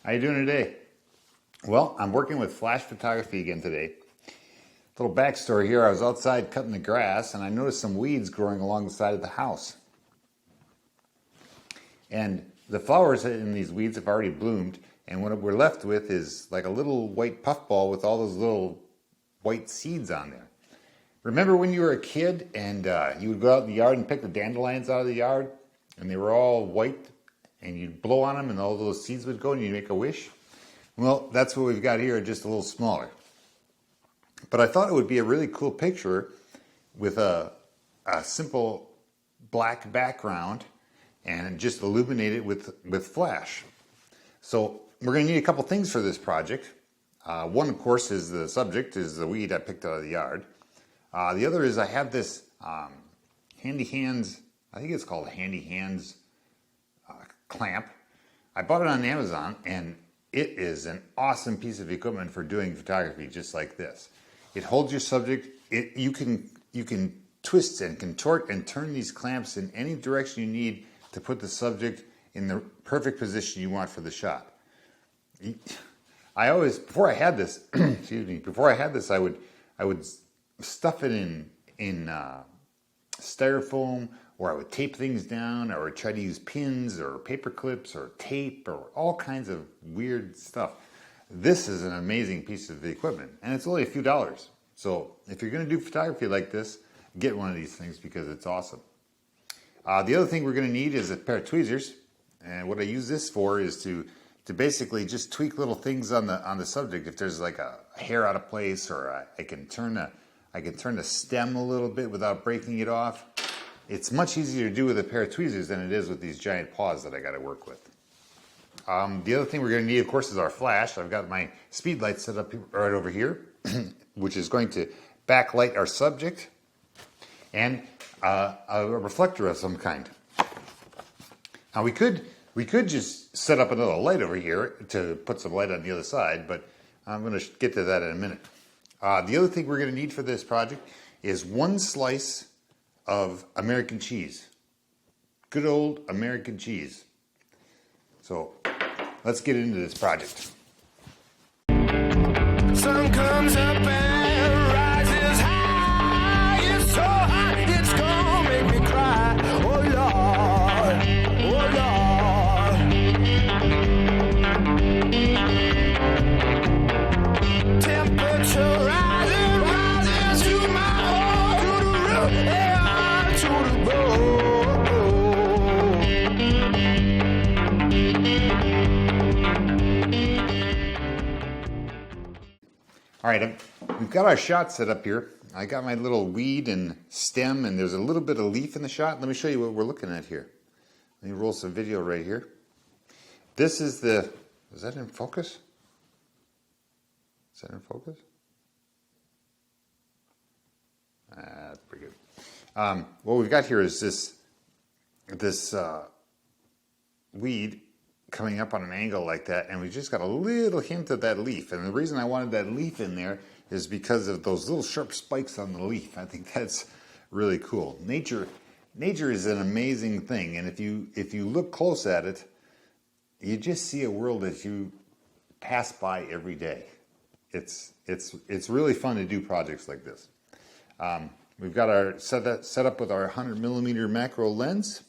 How you doing today? Well, I'm working with flash photography again today. Little backstory here, I was outside cutting the grass and I noticed some weeds growing along the side of the house. And the flowers in these weeds have already bloomed, and what we're left with is like a little white puffball with all those little white seeds on there. Remember when you were a kid and you would go out in the yard and pick the dandelions out of the yard and they were all white and you'd blow on them and all those seeds would go and you'd make a wish? Well, that's what we've got here, just a little smaller. But I thought it would be a really cool picture with a simple black background and just illuminate it with flash. So we're going to need a couple things for this project. One, of course, is the subject, is the weed I picked out of the yard. The other is I have this Handy Hands, I think it's called Handy Hands clamp. I bought it on Amazon, and it is an awesome piece of equipment for doing photography just like this. It holds your subject. You can twist and contort and turn these clamps in any direction you need to put the subject in the perfect position you want for the shot. I always, before I had this, excuse me, before I had this, I would stuff it in styrofoam, or I would tape things down, or I would try to use pins or paper clips or tape or all kinds of weird stuff. This is an amazing piece of equipment, and it's only a few dollars. So if you're going to do photography like this, get one of these things because it's awesome. The other thing we're going to need is a pair of tweezers, and what I use this for is to basically just tweak little things on the subject. If there's like a hair out of place, or I can turn the stem a little bit without breaking it off. It's much easier to do with a pair of tweezers than it is with these giant paws that I got to work with. The other thing we're going to need, of course, is our flash. I've got my speed light set up right over here, which is going to backlight our subject, and a reflector of some kind. Now we could just set up another light over here to put some light on the other side, but I'm going to get to that in a minute. The other thing we're going to need for this project is one slice of American cheese. Good old American cheese. So let's get into this project. Sun comes up and rises high. It's so hot, it's gonna make me cry. Oh Lord, oh Lord. Temperature rises to my heart, to the root and to the bone. All right, we've got our shot set up here. I got my little weed and stem, and there's a little bit of leaf in the shot. Let me show you what we're looking at here. Let me roll some video right here. This is is that in focus? Is that in focus? That's pretty good. What we've got here is this weed coming up on an angle like that, and we just got a little hint of that leaf. And the reason I wanted that leaf in there is because of those little sharp spikes on the leaf. I think that's really cool. Nature is an amazing thing, and if you look close at it, you just see a world that you pass by every day. It's really fun to do projects like this. We've got our set up with our 100mm macro lens,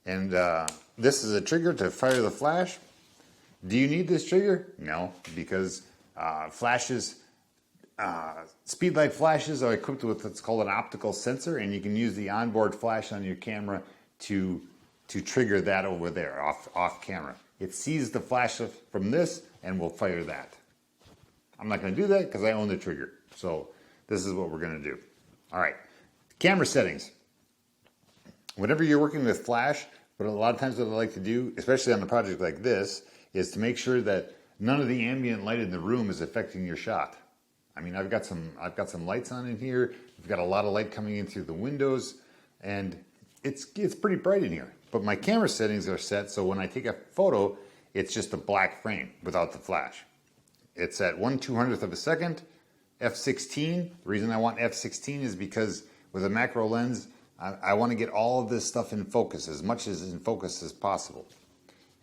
and this is a trigger to fire the flash. Do you need this trigger? No, because speedlight flashes are equipped with what's called an optical sensor, and you can use the onboard flash on your camera to trigger that over there off camera. It sees the flash from this and will fire that. I'm not going to do that because I own the trigger. So this is what we're going to do. All right, camera settings. Whenever you're working with flash, but a lot of times what I like to do, especially on a project like this, is to make sure that none of the ambient light in the room is affecting your shot. I mean, I've got some lights on in here. We've got a lot of light coming in through the windows, and it's pretty bright in here. But my camera settings are set so when I take a photo, it's just a black frame without the flash. It's at 1/200th of a second, f/16. The reason I want f/16 is because with a macro lens, I want to get all of this stuff in focus, as much as in focus as possible.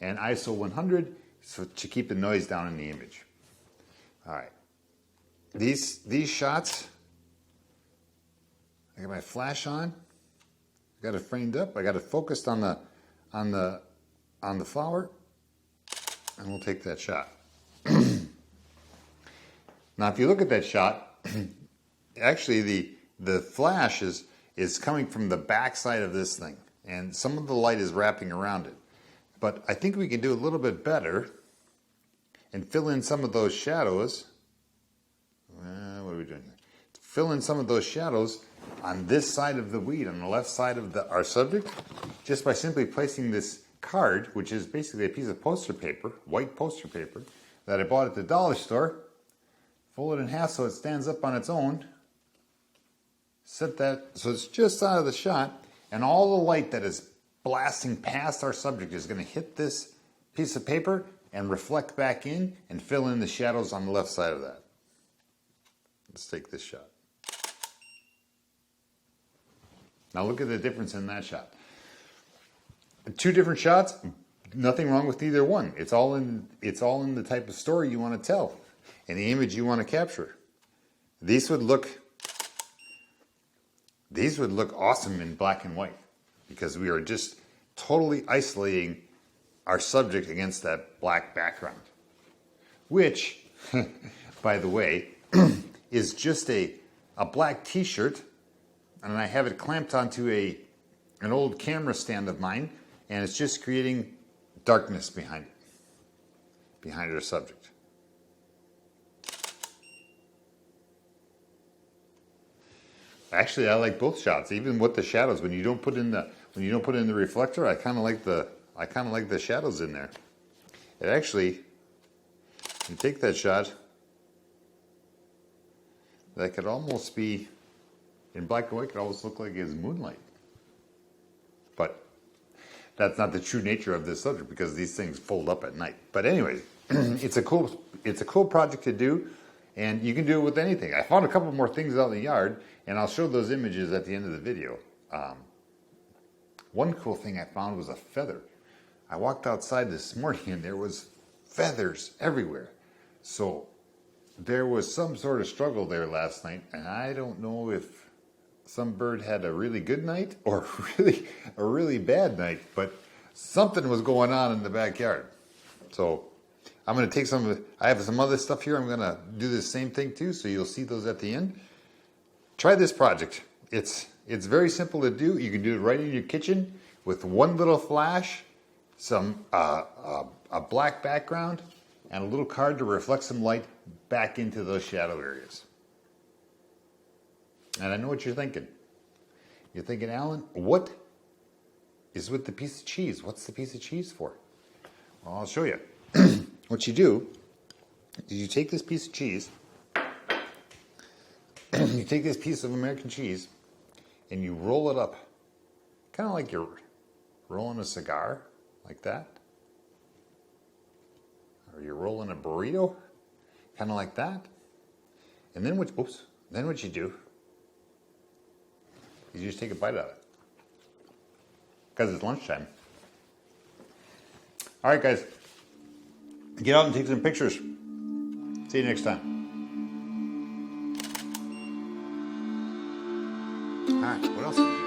And ISO 100 so to keep the noise down in the image. All right. These shots, I got my flash on. I got it framed up. I got it focused on the flower, and we'll take that shot. Now, if you look at that shot, actually the flash is coming from the back side of this thing, and some of the light is wrapping around it. But I think we can do a little bit better and fill in some of those shadows. What are we doing here? Fill in some of those shadows on this side of the weed, on the left side of our subject, just by simply placing this card, which is basically a piece of poster paper, white poster paper, that I bought at the dollar store. Fold it in half so it stands up on its own. Set that so it's just out of the shot, and all the light that is blasting past our subject is going to hit this piece of paper and reflect back in and fill in the shadows on the left side of that. Let's take this shot. Now look at the difference in that shot. Two different shots, nothing wrong with either one. It's all in the type of story you want to tell and the image you want to capture. These would look awesome in black and white because we are just totally isolating our subject against that black background, which, by the way, is just a black t-shirt, and I have it clamped onto an old camera stand of mine, and it's just creating darkness behind it, behind our subject. Actually, I like both shots, even with the shadows. When you don't put in the reflector, I kind of like the shadows in there. It actually, you take that shot, that could almost be in black and white. Could almost look like it's moonlight, but that's not the true nature of this subject because these things fold up at night. But anyways, it's a cool project to do, and you can do it with anything. I found a couple more things out in the yard, and I'll show those images at the end of the video. One cool thing I found was a feather. I walked outside this morning and there was feathers everywhere. So there was some sort of struggle there last night, and I don't know if some bird had a really good night or a really bad night, but something was going on in the backyard. So I'm going to take I have some other stuff here. I'm going to do the same thing too, so you'll see those at the end. Try this project. It's very simple to do. You can do it right in your kitchen with one little flash, some a black background, and a little card to reflect some light back into those shadow areas. And I know what you're thinking. You're thinking, Alan, what is with the piece of cheese? What's the piece of cheese for? Well, I'll show you. What you do is you take this piece of cheese, you take this piece of American cheese, and you roll it up, kind of like you're rolling a cigar, like that. Or you're rolling a burrito, kind of like that. And then what you do is you just take a bite out of it. Because it's lunchtime. All right, guys. Get out and take some pictures. See you next time. All right, what else?